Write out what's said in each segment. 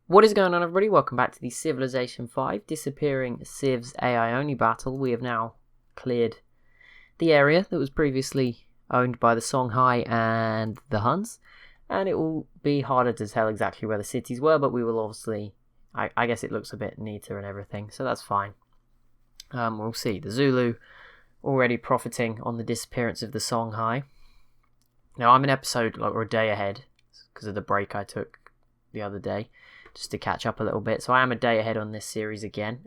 What is going on, everybody? Welcome back to the Civilization 5 Disappearing Civs AI Only battle. We have now cleared the area that was previously owned by the Songhai and the Huns, and it will be harder to tell exactly where the cities were, but we will obviously... I guess it looks a bit neater and everything, so that's fine. We'll see. The Zulu already profiting on the disappearance of the Songhai. Now, I'm an episode or a day ahead because of the break I took the other day, just to catch up a little bit. So I am a day ahead on this series again.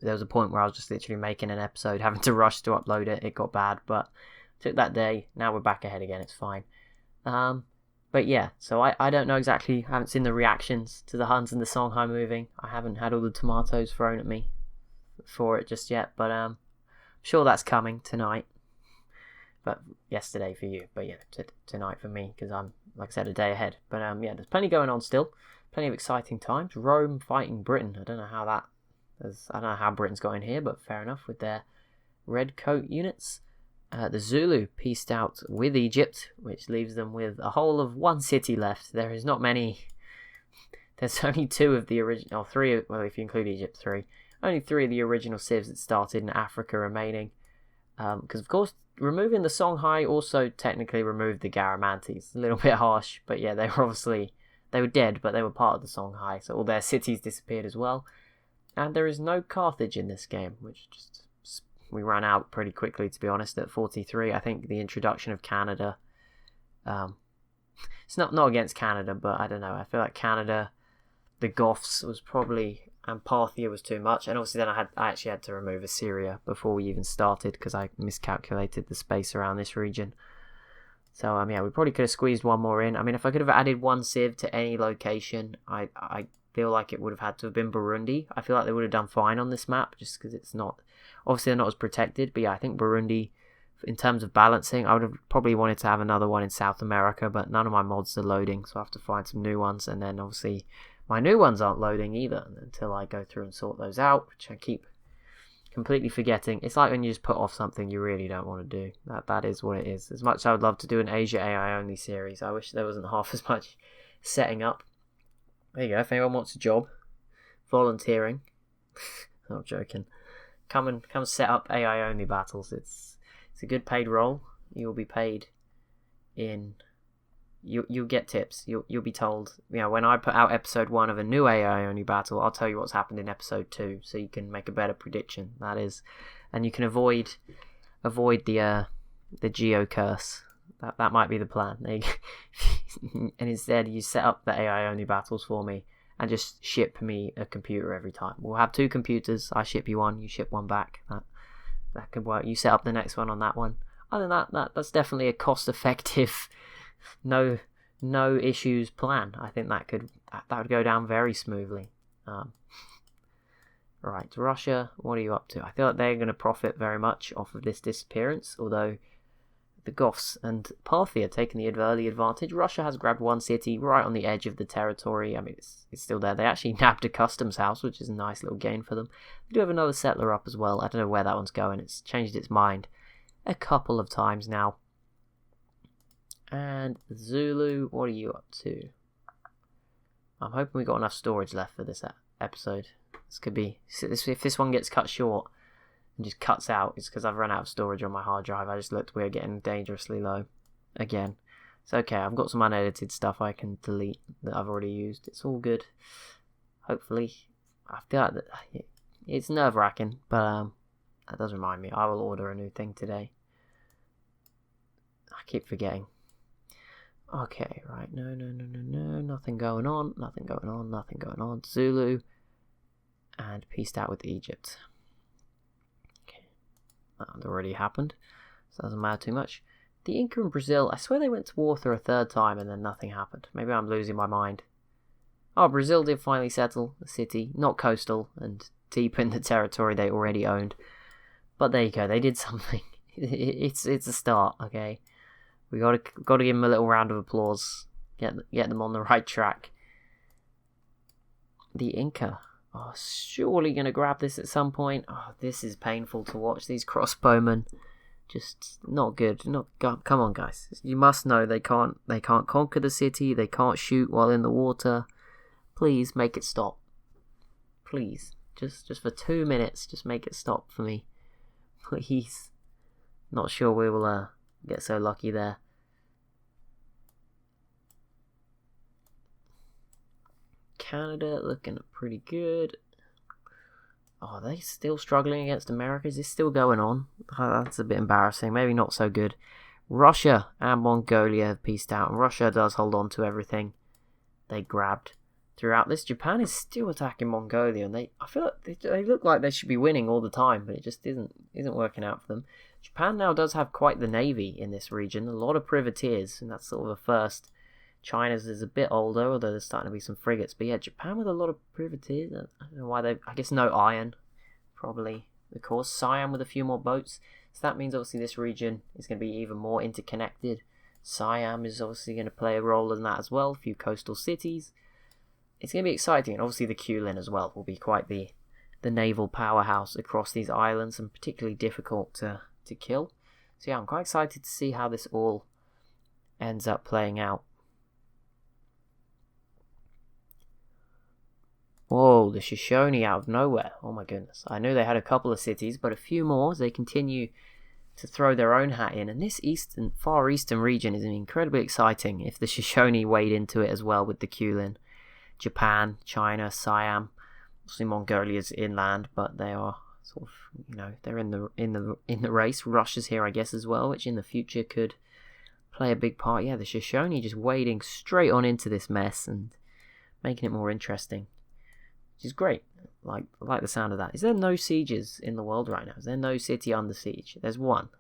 There was a point where I was just literally making an episode, having to rush to upload it. It got bad, but took that day. Now we're back ahead again. It's fine. But yeah, so I don't know exactly. I haven't seen the reactions to the Huns and the Songhai moving. I haven't had all the tomatoes thrown at me for it just yet, but I'm sure that's coming tonight. But yesterday for you, but yeah, tonight for me, because I'm, like I said, a day ahead. But yeah, there's plenty going on still. Plenty of exciting times. Rome fighting Britain. I don't know how Britain's got in here, but fair enough with their red coat units. The Zulu peaced out with Egypt, which leaves them with a whole of one city left. There is not many. There's only two of the original, three. Well, if you include Egypt, three. Only three of the original civs that started in Africa remaining. Because of course, removing the Songhai also technically removed the Garamantes. A little bit harsh, but yeah, they were dead, but they were part of the Songhai, so all their cities disappeared as well. And there is no Carthage in this game, which we ran out pretty quickly, to be honest, at 43. I think the introduction of Canada, it's not against Canada, but I don't know. I feel like Canada, the Goths was probably, and Parthia was too much. And obviously then I actually had to remove Assyria before we even started, because I miscalculated the space around this region. So, yeah, we probably could have squeezed one more in. I mean, if I could have added one civ to any location, I feel like it would have had to have been Burundi. I feel like they would have done fine on this map, just because it's not... Obviously, they're not as protected, but yeah, I think Burundi, in terms of balancing, I would have probably wanted to have another one in South America, but none of my mods are loading, so I have to find some new ones, and then, obviously, my new ones aren't loading either, until I go through and sort those out, which I keep completely forgetting. It's like when you just put off something you really don't want to do. That is what it is. As much as I would love to do an Asia AI only series, I wish there wasn't half as much setting up. There you go. If anyone wants a job, volunteering, not joking, come set up AI only battles. It's a good paid role. You'll be paid in... You'll get tips. You'll be told, when I put out episode 1 of a new AI only battle, I'll tell you what's happened in episode 2, so you can make a better prediction. That is, and you can avoid the geo curse. That might be the plan. And instead, you set up the AI only battles for me and just ship me a computer every time. We'll have 2 computers. I ship you one. You ship one back. That could work. You set up the next one on that one. Other than that's definitely a cost-effective. No issues plan. I think that would go down very smoothly. Right, Russia, what are you up to? I feel like they're going to profit very much off of this disappearance, although the Goths and Parthia are taking the early advantage. Russia has grabbed one city right on the edge of the territory. I mean, it's still there. They actually nabbed a customs house, which is a nice little gain for them. They do have another settler up as well. I don't know where that one's going. It's changed its mind a couple of times now. And Zulu, what are you up to? I'm hoping we got enough storage left for this episode. This could be... If this one gets cut short and just cuts out, it's because I've run out of storage on my hard drive. I just looked, we're getting dangerously low again. It's okay, I've got some unedited stuff I can delete that I've already used. It's all good. Hopefully. I feel like it's nerve-wracking, but that does remind me. I will order a new thing today. I keep forgetting. Okay, right, no, nothing going on, Zulu, and peaced out with Egypt. Okay, that already happened, so that doesn't matter too much. The Inca and Brazil, I swear they went to war for a third time and then nothing happened. Maybe I'm losing my mind. Oh, Brazil did finally settle the city, not coastal, and deep in the territory they already owned. But there you go, they did something. It's a start, okay? We got to give them a little round of applause. Get them on the right track. The Inca are surely going to grab this at some point. Oh, this is painful to watch. These crossbowmen, just not good. Come on, guys. You must know they can't conquer the city. They can't shoot while in the water. Please make it stop. Please. Just for 2 minutes, just make it stop for me. Please. Not sure we will get so lucky there. Canada looking pretty good. Oh, are they still struggling against America? Is this still going on? Oh, that's a bit embarrassing. Maybe not so good. Russia and Mongolia have peaced out, and Russia does hold on to everything they grabbed throughout this. Japan is still attacking Mongolia, and I feel like they look like they should be winning all the time, but it just isn't working out for them. Japan now does have quite the navy in this region, a lot of privateers, and that's sort of a first. China's is a bit older, although there's starting to be some frigates. But yeah, Japan with a lot of privateers. I don't know why I guess no iron, probably the cause. Siam with a few more boats. So that means obviously this region is going to be even more interconnected. Siam is obviously going to play a role in that as well. A few coastal cities. It's going to be exciting. And obviously the Kulin as well will be quite the naval powerhouse across these islands, and particularly difficult to kill. So yeah, I'm quite excited to see how this all ends up playing out. Whoa, the Shoshone out of nowhere. Oh my goodness. I knew they had a couple of cities, but a few more as they continue to throw their own hat in. And this far eastern region is incredibly exciting if the Shoshone wade into it as well with the Kulin. Japan, China, Siam. Obviously Mongolia's inland, but they are sort of, they're in the race. Russia's here, I guess, as well, which in the future could play a big part. Yeah, the Shoshone just wading straight on into this mess and making it more interesting. Which is great. I like the sound of that. Is there no sieges in the world right now? Is there no city under siege? There's one.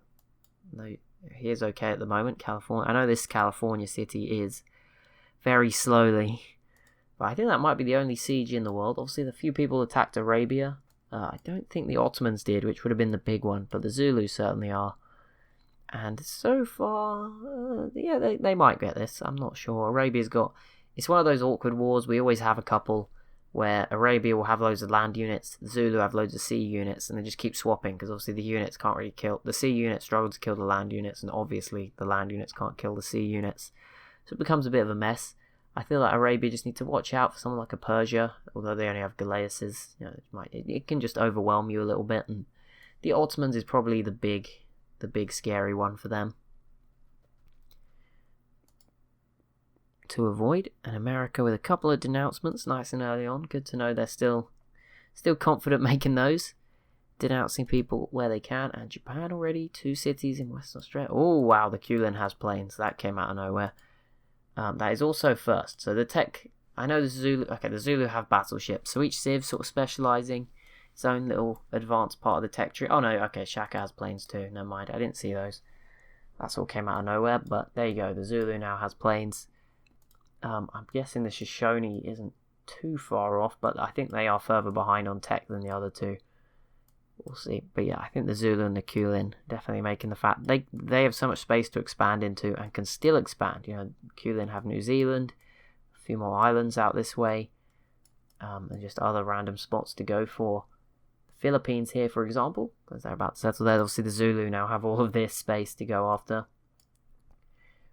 No, here's okay at the moment. California. I know this California city is very slowly, but I think that might be the only siege in the world. Obviously, a few people attacked Arabia. I don't think the Ottomans did, which would have been the big one, but the Zulus certainly are. And so far, yeah, they might get this. I'm not sure. Arabia's got... It's one of those awkward wars. We always have a couple where Arabia will have loads of land units, the Zulu have loads of sea units, and they just keep swapping, because obviously the units can't really kill... The sea units struggle to kill the land units, and obviously the land units can't kill the sea units. So it becomes a bit of a mess. I feel like Arabia just need to watch out for someone like a Persia, although they only have Galeuses. It can just overwhelm you a little bit, and the Ottomans is probably the big scary one for them to avoid. And America with a couple of denouncements nice and early on. Good to know they're still confident making those, denouncing people where they can. And Japan already 2 cities in Western Australia. Oh wow, the Kulin has planes. That came out of nowhere. That is also first. So the tech, I know the Zulu have battleships, so each civ sort of specialising its own little advanced part of the tech tree. Oh no, okay, Shaka has planes too. Never mind, I didn't see those. That's all came out of nowhere, but there you go. The Zulu now has planes. I'm guessing the Shoshone isn't too far off, but I think they are further behind on tech than the other two. We'll see. But yeah, I think the Zulu and the Kulin definitely making the fact they have so much space to expand into and can still expand. Kulin have New Zealand, a few more islands out this way, and just other random spots to go for. The Philippines here, for example, because they're about to settle there. Obviously, the Zulu now have all of this space to go after.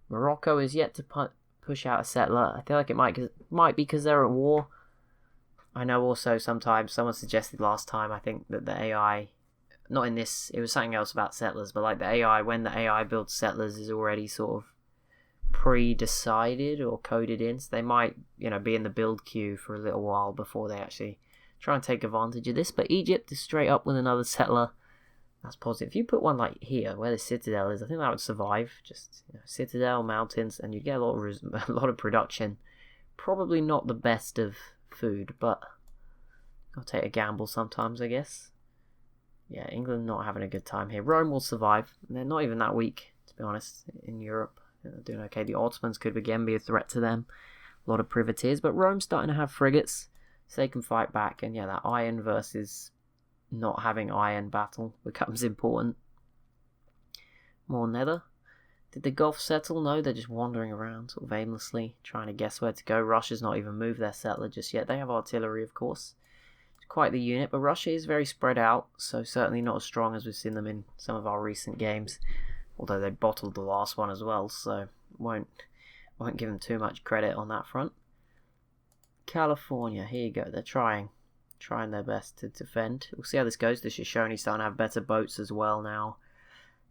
Morocco is yet to push out a settler. I feel like it might be because they're at war. I know also sometimes someone suggested last time, I think, that the AI, not in this, it was something else about settlers, but like the AI, when the AI builds settlers is already sort of pre-decided or coded in, so they might, be in the build queue for a little while before they actually try and take advantage of this. But Egypt is straight up with another settler. That's positive. If you put one like here, where the citadel is, I think that would survive. Just citadel, mountains, and you'd get a lot of production. Probably not the best of food, but I'll take a gamble sometimes, I guess. Yeah, England not having a good time here. Rome will survive. They're not even that weak, to be honest, in Europe. They're doing okay. The Ottomans could again be a threat to them. A lot of privateers, but Rome's starting to have frigates, so they can fight back. And yeah, that iron versus not having iron battle becomes important. More nether. Did the Gulf settle? No, they're just wandering around sort of aimlessly, trying to guess where to go. Russia's not even moved their settler just yet. They have artillery, of course. It's quite the unit, but Russia is very spread out, so certainly not as strong as we've seen them in some of our recent games. Although they bottled the last one as well, so won't give them too much credit on that front. California, here you go. They're trying their best to defend. We'll see how this goes. The Shoshone starting to have better boats as well now.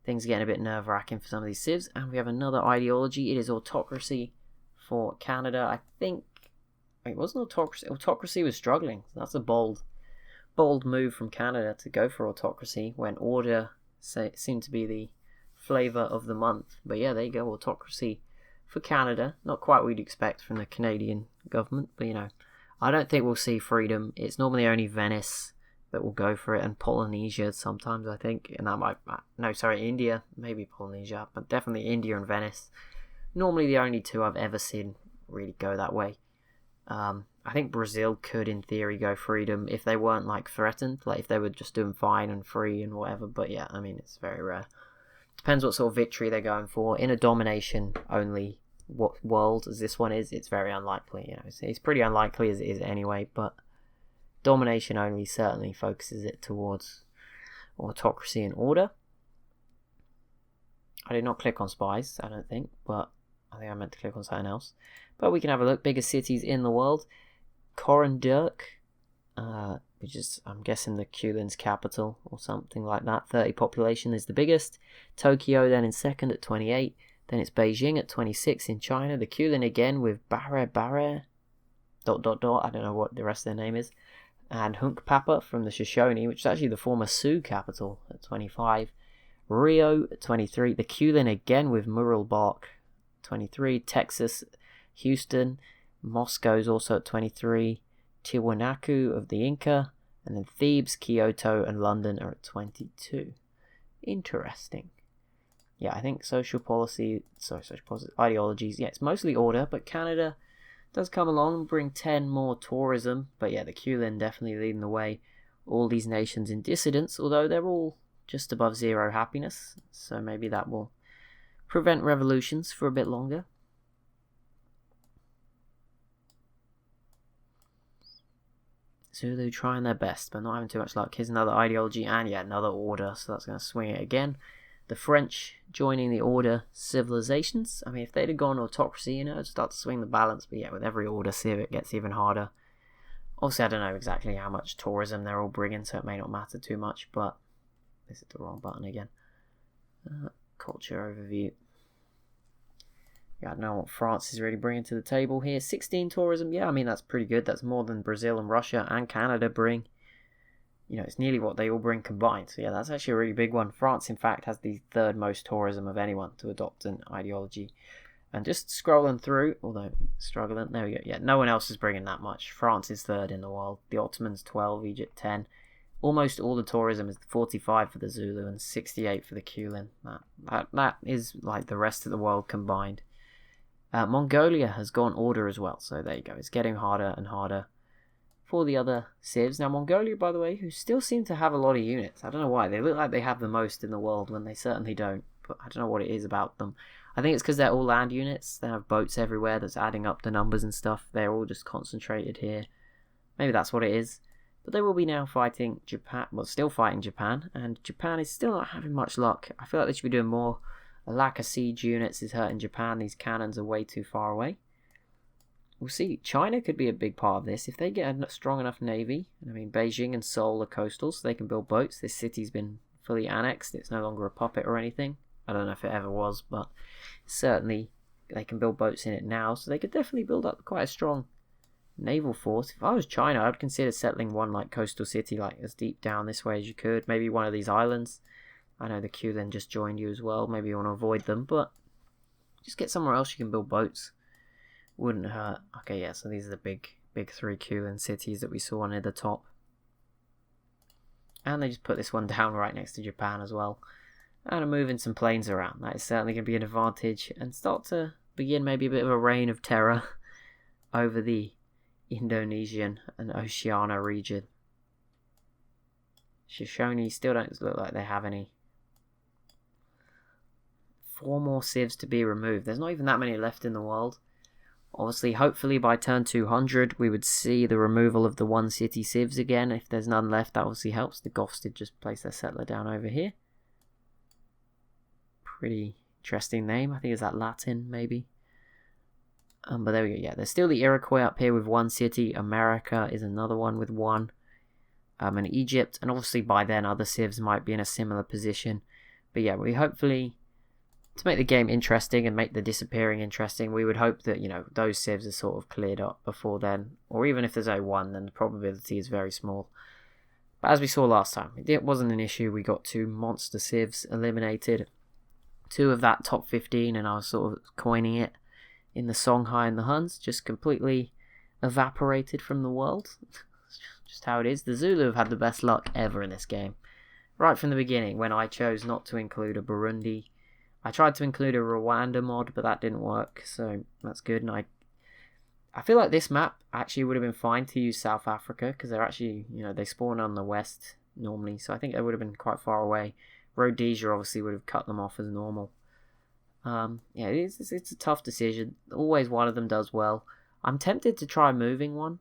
Things are getting a bit nerve-wracking for some of these civs. And we have another ideology. It is autocracy for Canada. I think... It wasn't autocracy. Autocracy was struggling. So that's a bold move from Canada to go for autocracy when order seemed to be the flavour of the month. But yeah, there you go. Autocracy for Canada. Not quite what we'd expect from the Canadian government. But, you know, I don't think we'll see freedom. It's normally only Venice that will go for it, and Polynesia sometimes, I think. And that might... No, sorry, India. Maybe Polynesia. But definitely India and Venice. Normally the only two I've ever seen really go that way. I think Brazil could, in theory, go freedom if they weren't, like, threatened. Like, if they were just doing fine and free and whatever. But, yeah, I mean, it's very rare. Depends what sort of victory they're going for. In a domination-only world as this one is, it's very unlikely. You know, it's pretty unlikely as it is anyway. But domination-only certainly focuses it towards autocracy and order. I did not click on spies, I don't think. But I think I meant to click on something else. But we can have a look. Biggest cities in the world. Korendurk, which is, I'm guessing, the Kulin's capital or something like that. 30 population is the biggest. Tokyo then in second at 28. Then it's Beijing at 26 in China. The Kulin again with I don't know what the rest of their name is. And Hunkpapa from the Shoshone, which is actually the former Sioux capital, at 25. Rio at 23. The Kulin again with Muralbark, 23. Texas, Houston, Moscow's also at 23, Tiwanaku of the Inca, and then Thebes, Kyoto, and London are at 22. Interesting. Yeah, I think social policy, ideologies, yeah, it's mostly order, but Canada does come along and bring 10 more tourism, but yeah, the Kulin definitely leading the way. All these nations in dissidence, although they're all just above zero happiness, so maybe that will prevent revolutions for a bit longer. Zulu trying their best, but not having too much luck. Here's another ideology, and yeah, another order, so that's going to swing it again. The French joining the order civilizations. I mean, if they'd have gone autocracy, you know, it'd start to swing the balance, but yeah, with every order civ, it gets even harder. Obviously, I don't know exactly how much tourism they're all bringing, so it may not matter too much, but this is the wrong button again. Culture overview. Yeah, I don't know what France is really bringing to the table here. 16 tourism, yeah, I mean, that's pretty good. That's more than Brazil and Russia and Canada bring. You know, it's nearly what they all bring combined. So yeah, that's actually a really big one. France, in fact, has the third most tourism of anyone to adopt an ideology. And just scrolling through, although struggling, there we go. Yeah, no one else is bringing that much. France is third in the world. The Ottomans 12, Egypt 10. Almost all the tourism is 45 for the Zulu and 68 for the Kulin. That is like the rest of the world combined. Mongolia has gone order as well, so there you go. It's getting harder and harder for the other civs. Now, Mongolia, by the way, who still seem to have a lot of units. I don't know why. They look like they have the most in the world when they certainly don't, but I don't know what it is about them. I think it's because they're all land units. They have boats everywhere that's adding up the numbers and stuff. They're all just concentrated here. Maybe that's what it is. But they will be now fighting Japan. Well, still fighting Japan, and Japan is still not having much luck. I feel like they should be doing more. A lack of siege units is hurting Japan. These cannons are way too far away. We'll see. China could be a big part of this. If they get a strong enough navy, I mean, Beijing and Seoul are coastal, so they can build boats. This city's been fully annexed. It's no longer a puppet or anything. I don't know if it ever was, but certainly they can build boats in it now, so they could definitely build up quite a strong naval force. If I was China, I would consider settling one like coastal city, like as deep down this way as you could. Maybe one of these islands. I know the Kulin just joined you as well. Maybe you want to avoid them, but just get somewhere else you can build boats. Wouldn't hurt. Okay, yeah, so these are the big three Kulin cities that we saw near the top. And they just put this one down right next to Japan as well. And are moving some planes around. That is certainly going to be an advantage. And start to begin maybe a bit of a reign of terror over the Indonesian and Oceania region. Shoshone still don't look like they have any. 4 more civs to be removed. There's not even that many left in the world. Obviously, hopefully by turn 200 we would see the removal of the one city civs again. If there's none left, that obviously helps. The Goths did just place their settler down over here. Pretty interesting name. I think it's that Latin, maybe. But there we go. Yeah, there's still the Iroquois up here with 1 city. America is another one with 1. And Egypt, and obviously by then other civs might be in a similar position. But yeah, we hopefully, to make the game interesting and make the disappearing interesting, we would hope that, those civs are sort of cleared up before then. Or even if there's only 1, then the probability is very small. But as we saw last time, it wasn't an issue. We got 2 monster civs eliminated. 2 of that top 15, and I was sort of coining it in the Songhai and the Huns, just completely evaporated from the world. Just how it is. The Zulu have had the best luck ever in this game. Right from the beginning, when I chose not to include a Burundi. I tried to include a Rwanda mod, but that didn't work, so that's good. And I feel like this map actually would have been fine to use South Africa, because they're actually, they spawn on the west normally, so I think they would have been quite far away. Rhodesia obviously would have cut them off as normal. Yeah, it's a tough decision. Always one of them does well. I'm tempted to try moving one.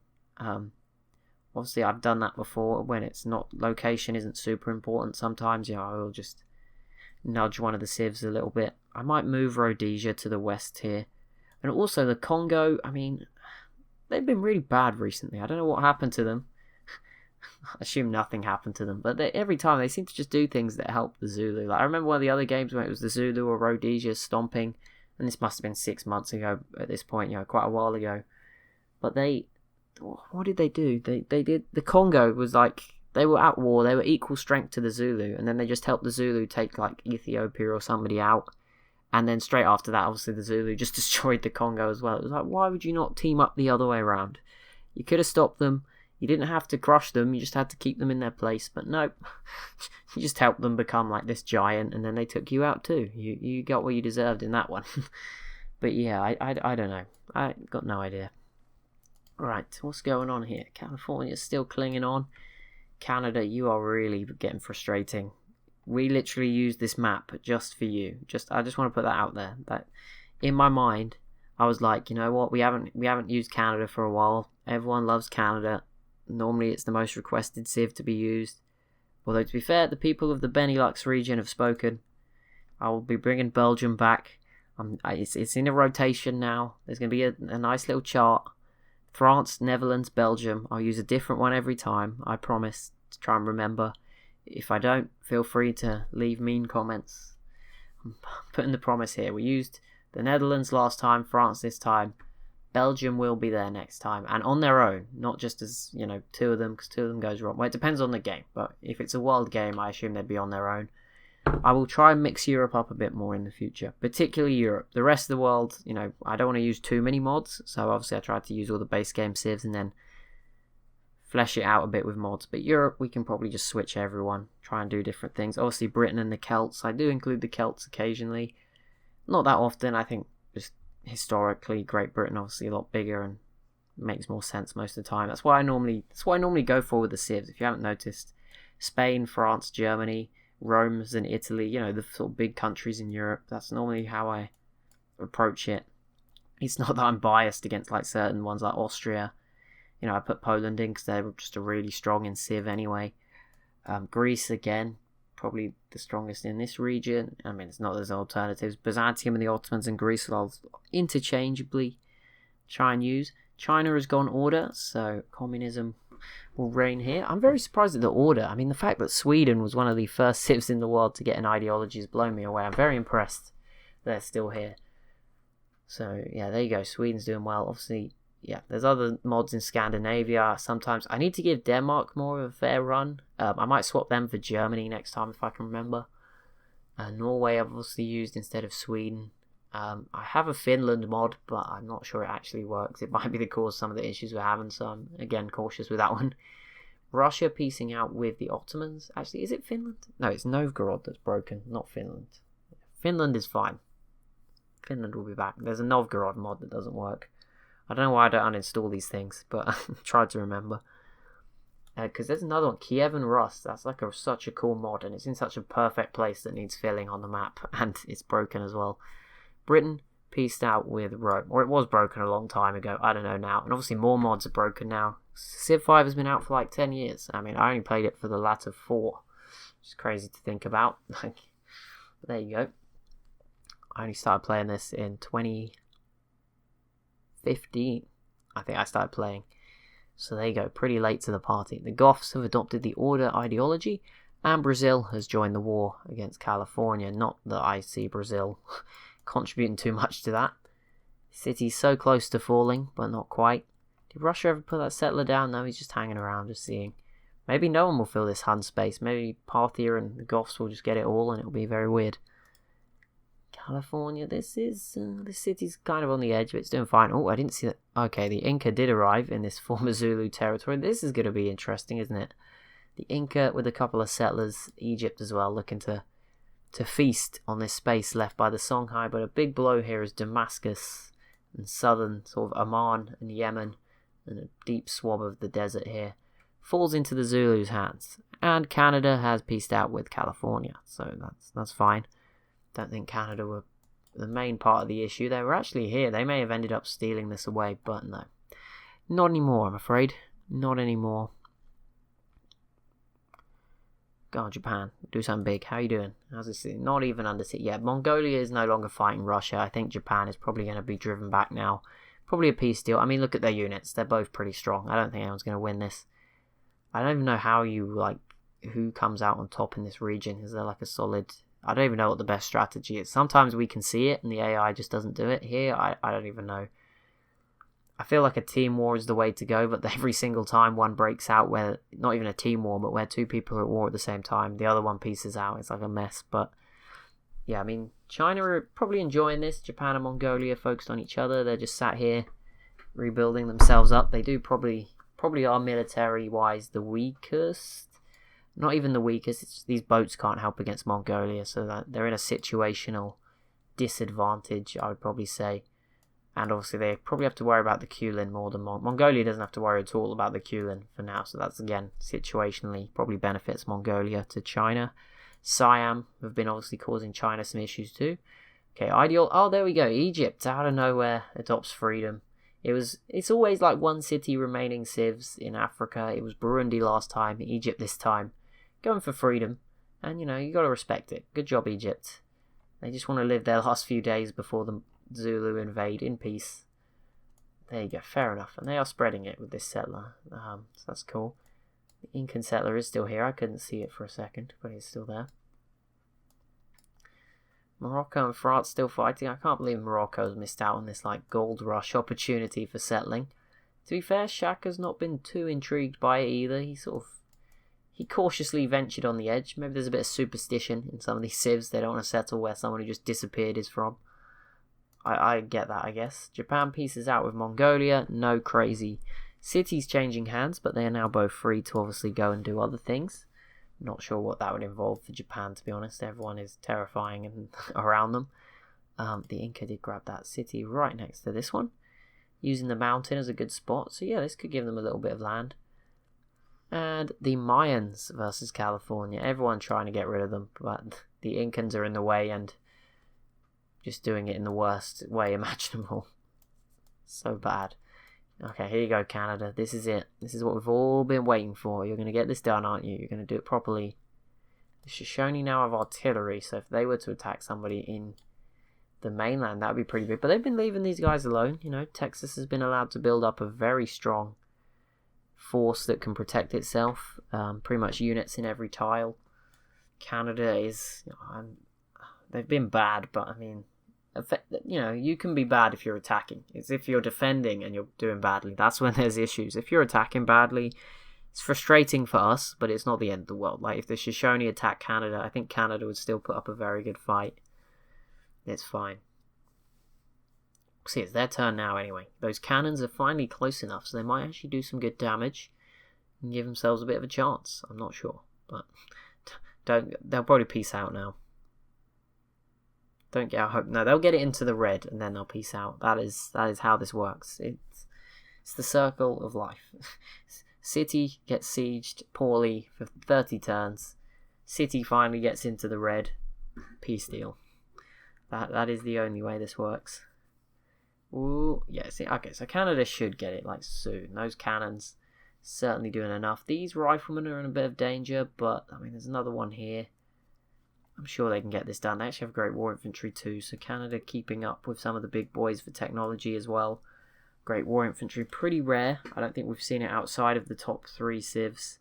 Obviously, I've done that before when it's not, location isn't super important. Sometimes, I will just nudge one of the civs a little bit. I might move Rhodesia to the west here. And also the Congo, they've been really bad recently. I don't know what happened to them. I assume nothing happened to them, but every time they seem to just do things that help the Zulu. Like I remember one of the other games where it was the Zulu or Rhodesia stomping, and this must have been 6 months ago at this point, quite a while ago. But what did they do? They did, the Congo was like, they were at war, they were equal strength to the Zulu, and then they just helped the Zulu take like Ethiopia or somebody out, and then straight after that, obviously the Zulu just destroyed the Congo as well. It was like, why would you not team up the other way around? You could have stopped them. You didn't have to crush them, you just had to keep them in their place. But no, you just helped them become like this giant, and then they took you out too. You got what you deserved in that one. But yeah, I don't know. I got no idea. Right, what's going on here? California's still clinging on. Canada, you are really getting frustrating. We literally used this map just for you. I just want to put that out there. That in my mind, I was like, you know what? We haven't used Canada for a while. Everyone loves Canada. Normally it's the most requested civ to be used. Although to be fair, the people of the Benelux region have spoken. I will be bringing Belgium back. It's in a rotation now. There's going to be a nice little chart. France, Netherlands, Belgium. I'll use a different one every time. I promise to try and remember. If I don't, feel free to leave mean comments. I'm putting the promise here. We used the Netherlands last time, France this time. Belgium will be there next time, and on their own, not just as, 2 of them, because 2 of them goes wrong. Well, it depends on the game, but if it's a world game, I assume they'd be on their own. I will try and mix Europe up a bit more in the future, particularly Europe. The rest of the world, I don't want to use too many mods, so obviously I tried to use all the base game civs and then flesh it out a bit with mods. But Europe, we can probably just switch everyone, try and do different things. Obviously Britain and the Celts, I do include the Celts occasionally. Not that often, I think just historically Great Britain obviously a lot bigger and makes more sense most of the time. That's what I normally go for with the civs. If you haven't noticed, Spain, France, Germany, Rome and Italy, the sort of big countries in Europe, that's normally how I approach it. It's not that I'm biased against like certain ones like Austria. I put Poland in because they're just really strong in civ anyway. Greece again, probably the strongest in this region. It's not, there's alternatives. Byzantium and the Ottomans and Greece I'll interchangeably try and use. China has gone order, so communism will reign here. I'm very surprised at the order. The fact that Sweden was one of the first civs in the world to get an ideology has blown me away. I'm very impressed they're still here. So yeah, there you go. Sweden's doing well. Obviously, yeah, there's other mods in Scandinavia. Sometimes I need to give Denmark more of a fair run. I might swap them for Germany next time if I can remember. Norway I've obviously used instead of Sweden. I have a Finland mod, but I'm not sure it actually works. It might be the cause of some of the issues we're having, so I'm again cautious with that one. Russia piecing out with the Ottomans. Actually, is it Finland? No, it's Novgorod that's broken, not Finland. Finland is fine. Finland will be back. There's a Novgorod mod that doesn't work. I don't know why I don't uninstall these things, but I tried to remember. Because there's another one, Kiev and Rus. That's like such a cool mod, and it's in such a perfect place that needs filling on the map, and it's broken as well. Britain pieced out with Rome, or it was broken a long time ago. I don't know now, and obviously more mods are broken now. Civ 5 has been out for like 10 years. I only played it for the latter 4, which is crazy to think about. There you go. I only started playing this in 2015, 15, I think I started playing. So there you go, pretty late to the party. The Goths have adopted the Order ideology, and Brazil has joined the war against California. Not that I see Brazil contributing too much to that. City's so close to falling, but not quite. Did Russia ever put that settler down? No, he's just hanging around, just seeing. Maybe no one will fill this Hun space. Maybe Parthia and the Goths will just get it all, and it'll be very weird. California, this city's kind of on the edge, but it's doing fine. Oh, I didn't see that. Okay, the Inca did arrive in this former Zulu territory. This is going to be interesting, isn't it? The Inca with a couple of settlers, Egypt as well, looking to feast on this space left by the Songhai. But a big blow here is Damascus and southern sort of Oman and Yemen, and a deep swab of the desert here falls into the Zulus' hands. And Canada has peaced out with California, so that's fine. Don't think Canada were the main part of the issue. They were actually here. They may have ended up stealing this away, but no. Not anymore, I'm afraid. Not anymore. Go on, Japan. Do something big. How are you doing? How's this? Not even under siege. Yeah, Mongolia is no longer fighting Russia. I think Japan is probably going to be driven back now. Probably a peace deal. I mean, look at their units. They're both pretty strong. I don't think anyone's going to win this. I don't even know how who comes out on top in this region. Is there like a solid... I don't even know what the best strategy is. Sometimes we can see it and the AI just doesn't do it. Here, I don't even know. I feel like a team war is the way to go, but every single time one breaks out, where not even a team war, but where two people are at war at the same time, the other one pieces out. It's like a mess. But yeah, I mean, China are probably enjoying this. Japan and Mongolia focused on each other. They're just sat here rebuilding themselves up. They do probably are military-wise the weakest. Not even the weakest. It's just these boats can't help against Mongolia, so that they're in a situational disadvantage, I would probably say. And obviously they probably have to worry about the Kulin more than Mongolia doesn't have to worry at all about the Kulin for now. So that's, again, situationally probably benefits Mongolia to China. Siam have been obviously causing China some issues too. Okay, ideal. Oh, there we go. Egypt, out of nowhere, adopts freedom. It's always like one city remaining civs in Africa. It was Burundi last time, Egypt this time. Going for freedom. And, you got to respect it. Good job, Egypt. They just want to live their last few days before the Zulu invade in peace. There you go, fair enough. And they are spreading it with this settler, so that's cool. The Incan settler is still here. I couldn't see it for a second, but he's still there. Morocco and France still fighting. I can't believe Morocco's missed out on this gold rush opportunity for settling. To be fair, Shaka's not been too intrigued by it either. He cautiously ventured on the edge. Maybe there's a bit of superstition in some of these civs. They don't want to settle where someone who just disappeared is from. I get that, I guess. Japan pieces out with Mongolia. No crazy cities changing hands, but they are now both free to obviously go and do other things. Not sure what that would involve for Japan, to be honest. Everyone is terrifying and around them. The Inca did grab that city right next to this one, using the mountain as a good spot. So yeah, this could give them a little bit of land. And the Mayans versus California. Everyone trying to get rid of them, but the Incans are in the way and just doing it in the worst way imaginable. So bad. Okay, here you go, Canada. This is it. This is what we've all been waiting for. You're going to get this done, aren't you? You're going to do it properly. The Shoshone now have artillery, so if they were to attack somebody in the mainland, that would be pretty big. But they've been leaving these guys alone. Texas has been allowed to build up a very strong force that can protect itself. Pretty much units in every tile. Canada is... they've been bad, but I mean... you can be bad if you're attacking. It's if you're defending and you're doing badly. That's when there's issues. If you're attacking badly, it's frustrating for us, but it's not the end of the world. Like, if the Shoshone attack Canada, I think Canada would still put up a very good fight. It's fine. See, it's their turn now anyway. Those cannons are finally close enough, so they might actually do some good damage and give themselves a bit of a chance. I'm not sure, but they'll probably peace out now. Don't get our hope. No, they'll get it into the red and then they'll peace out. That is how this works. It's the circle of life. City gets sieged poorly for 30 turns. City finally gets into the red. Peace deal. That is the only way this works. Ooh, yeah. See, okay, so Canada should get it soon. Those cannons certainly doing enough. These riflemen are in a bit of danger, but I mean, there's another one here. I'm sure they can get this done. They actually have great war infantry too, so Canada keeping up with some of the big boys for technology as well. Great War Infantry. Pretty rare. I don't think we've seen it outside of the top 3 civs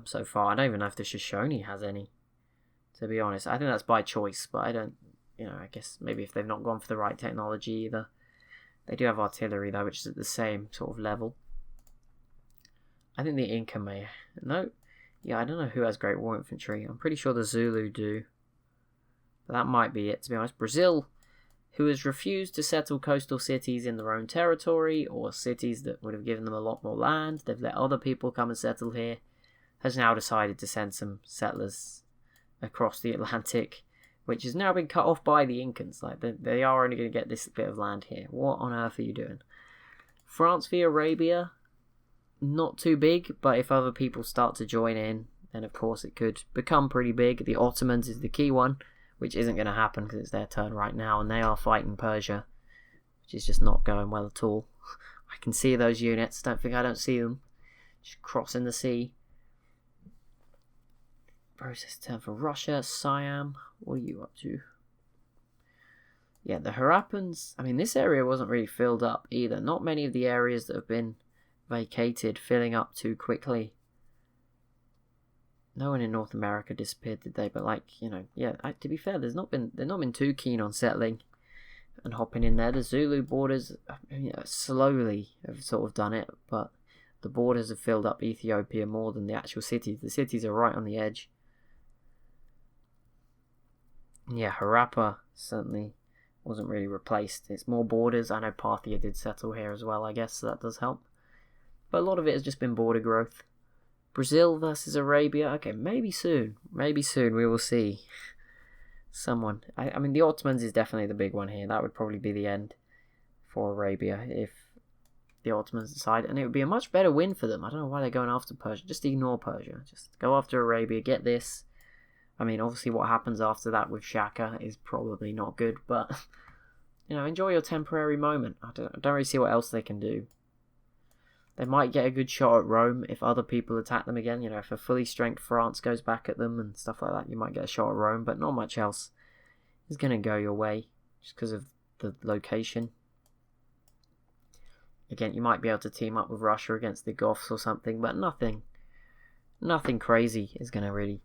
so far. I don't even know if the Shoshone has any, to be honest. I think that's by choice, but I don't, I guess maybe if they've not gone for the right technology either. They do have artillery though, which is at the same sort of level. I think the Inca may. No. Yeah, I don't know who has Great War Infantry. I'm pretty sure the Zulu do. But that might be it, to be honest. Brazil, who has refused to settle coastal cities in their own territory, or cities that would have given them a lot more land. They've let other people come and settle here. Has now decided to send some settlers across the Atlantic, which has now been cut off by the Incans. Like, they are only going to get this bit of land here. What on earth are you doing? France v Arabia, not too big, but if other people start to join in, then of course it could become pretty big. The Ottomans is the key one, which isn't going to happen because it's their turn right now, and they are fighting Persia, which is just not going well at all. I can see those units. Don't think I don't see them. Just crossing the sea. Process turn for Russia. Siam, what are you up to? Yeah, the Harappans. I mean, this area wasn't really filled up either. Not many of the areas that have been vacated filling up too quickly. No one in North America disappeared, did they? But to be fair, they've not been too keen on settling and hopping in there. The Zulu borders, slowly have sort of done it, but the borders have filled up Ethiopia more than the actual cities. The cities are right on the edge. Yeah, Harappa certainly wasn't really replaced. It's more borders. I know Parthia did settle here as well, I guess, so that does help. But a lot of it has just been border growth. Brazil versus Arabia. Okay, maybe soon. Maybe soon we will see someone. I mean, the Ottomans is definitely the big one here. That would probably be the end for Arabia if the Ottomans decide. And it would be a much better win for them. I don't know why they're going after Persia. Just ignore Persia. Just go after Arabia. Get this. I mean, obviously what happens after that with Shaka is probably not good. But, enjoy your temporary moment. I don't really see what else they can do. They might get a good shot at Rome if other people attack them again. If a fully strength France goes back at them and stuff like that, you might get a shot at Rome, but not much else is going to go your way just because of the location. Again, you might be able to team up with Russia against the Goths or something, but nothing crazy is going to really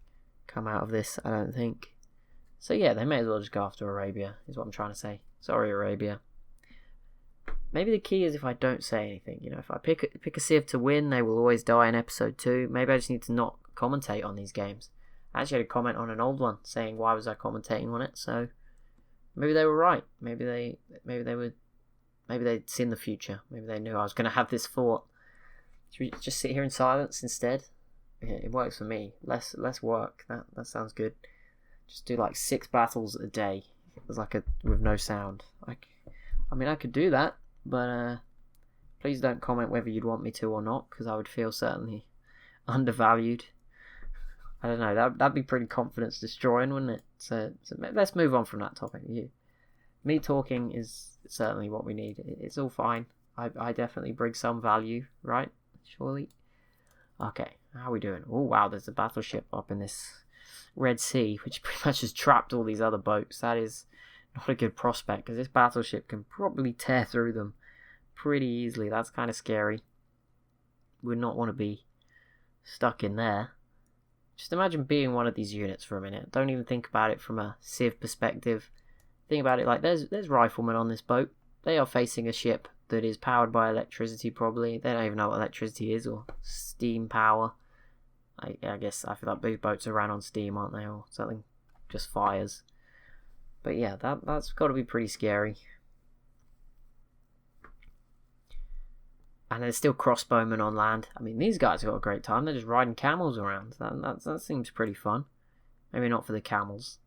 come out of this, I don't think. So yeah, they may as well just go after Arabia, is what I'm trying to say. Sorry, Arabia. Maybe the key is if I don't say anything. If I pick a civ to win, they will always die in episode 2. Maybe I just need to not commentate on these games. I actually had a comment on an old one saying why was I commentating on it. So maybe they were right. Maybe they'd seen the future. Maybe they knew I was going to have this thought. Should we just sit here in silence instead? Yeah, it works for me. Less work. That sounds good. Just do 6 battles a day. It's with no sound. I could do that. But please don't comment whether you'd want me to or not, because I would feel certainly undervalued. I don't know, that'd be pretty confidence destroying, wouldn't it? So let's move on from that topic. Me talking is certainly what we need. It's all fine. I definitely bring some value, right? Surely. Okay, how are we doing? Oh wow, there's a battleship up in this Red Sea, which pretty much has trapped all these other boats. That is not a good prospect, because this battleship can probably tear through them pretty easily. That's kind of scary. Would not want to be stuck in there. Just imagine being one of these units for a minute. Don't even think about it from a civ perspective. Think about it like there's riflemen on this boat. They are facing a ship that is powered by electricity probably. They don't even know what electricity is, or steam power. I guess I feel like these boats are ran on steam, aren't they, or something? Just fires. But yeah, that's got to be pretty scary. And there's still crossbowmen on land. I mean, these guys have got a great time. They're just riding camels around. That seems pretty fun. Maybe not for the camels.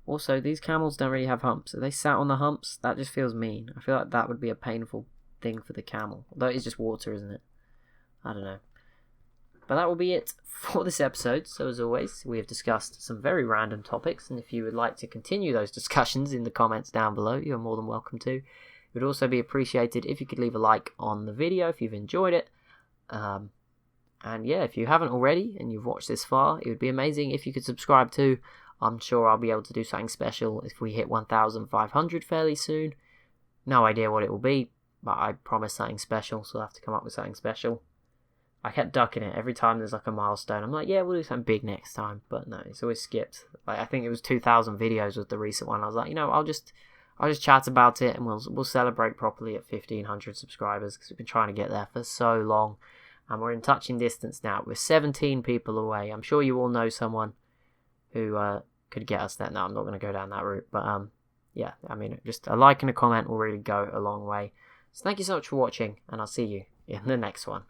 Also, these camels don't really have humps. Are they sat on the humps? That just feels mean. I feel like that would be a painful thing for the camel. Although it's just water, isn't it? I don't know. But that will be it for this episode. So as always, we have discussed some very random topics, and if you would like to continue those discussions in the comments down below, you're more than welcome to. It would also be appreciated if you could leave a like on the video if you've enjoyed it. And yeah, if you haven't already and you've watched this far, it would be amazing if you could subscribe too. I'm sure I'll be able to do something special if we hit 1,500 fairly soon. No idea what it will be. but I promised something special, so I'll have to come up with something special. I kept ducking it every time there's like a milestone. I'm like, yeah, we'll do something big next time, but no, it's always skipped. Like I think it was 2,000 videos was the recent one. I was like, I'll just chat about it and we'll celebrate properly at 1,500 subscribers because we've been trying to get there for so long, and we're in touching distance now. We're 17 people away. I'm sure you all know someone who could get us there. No, I'm not going to go down that route, but yeah, I mean, just a like and a comment will really go a long way. So thank you so much for watching, and I'll see you in the next one.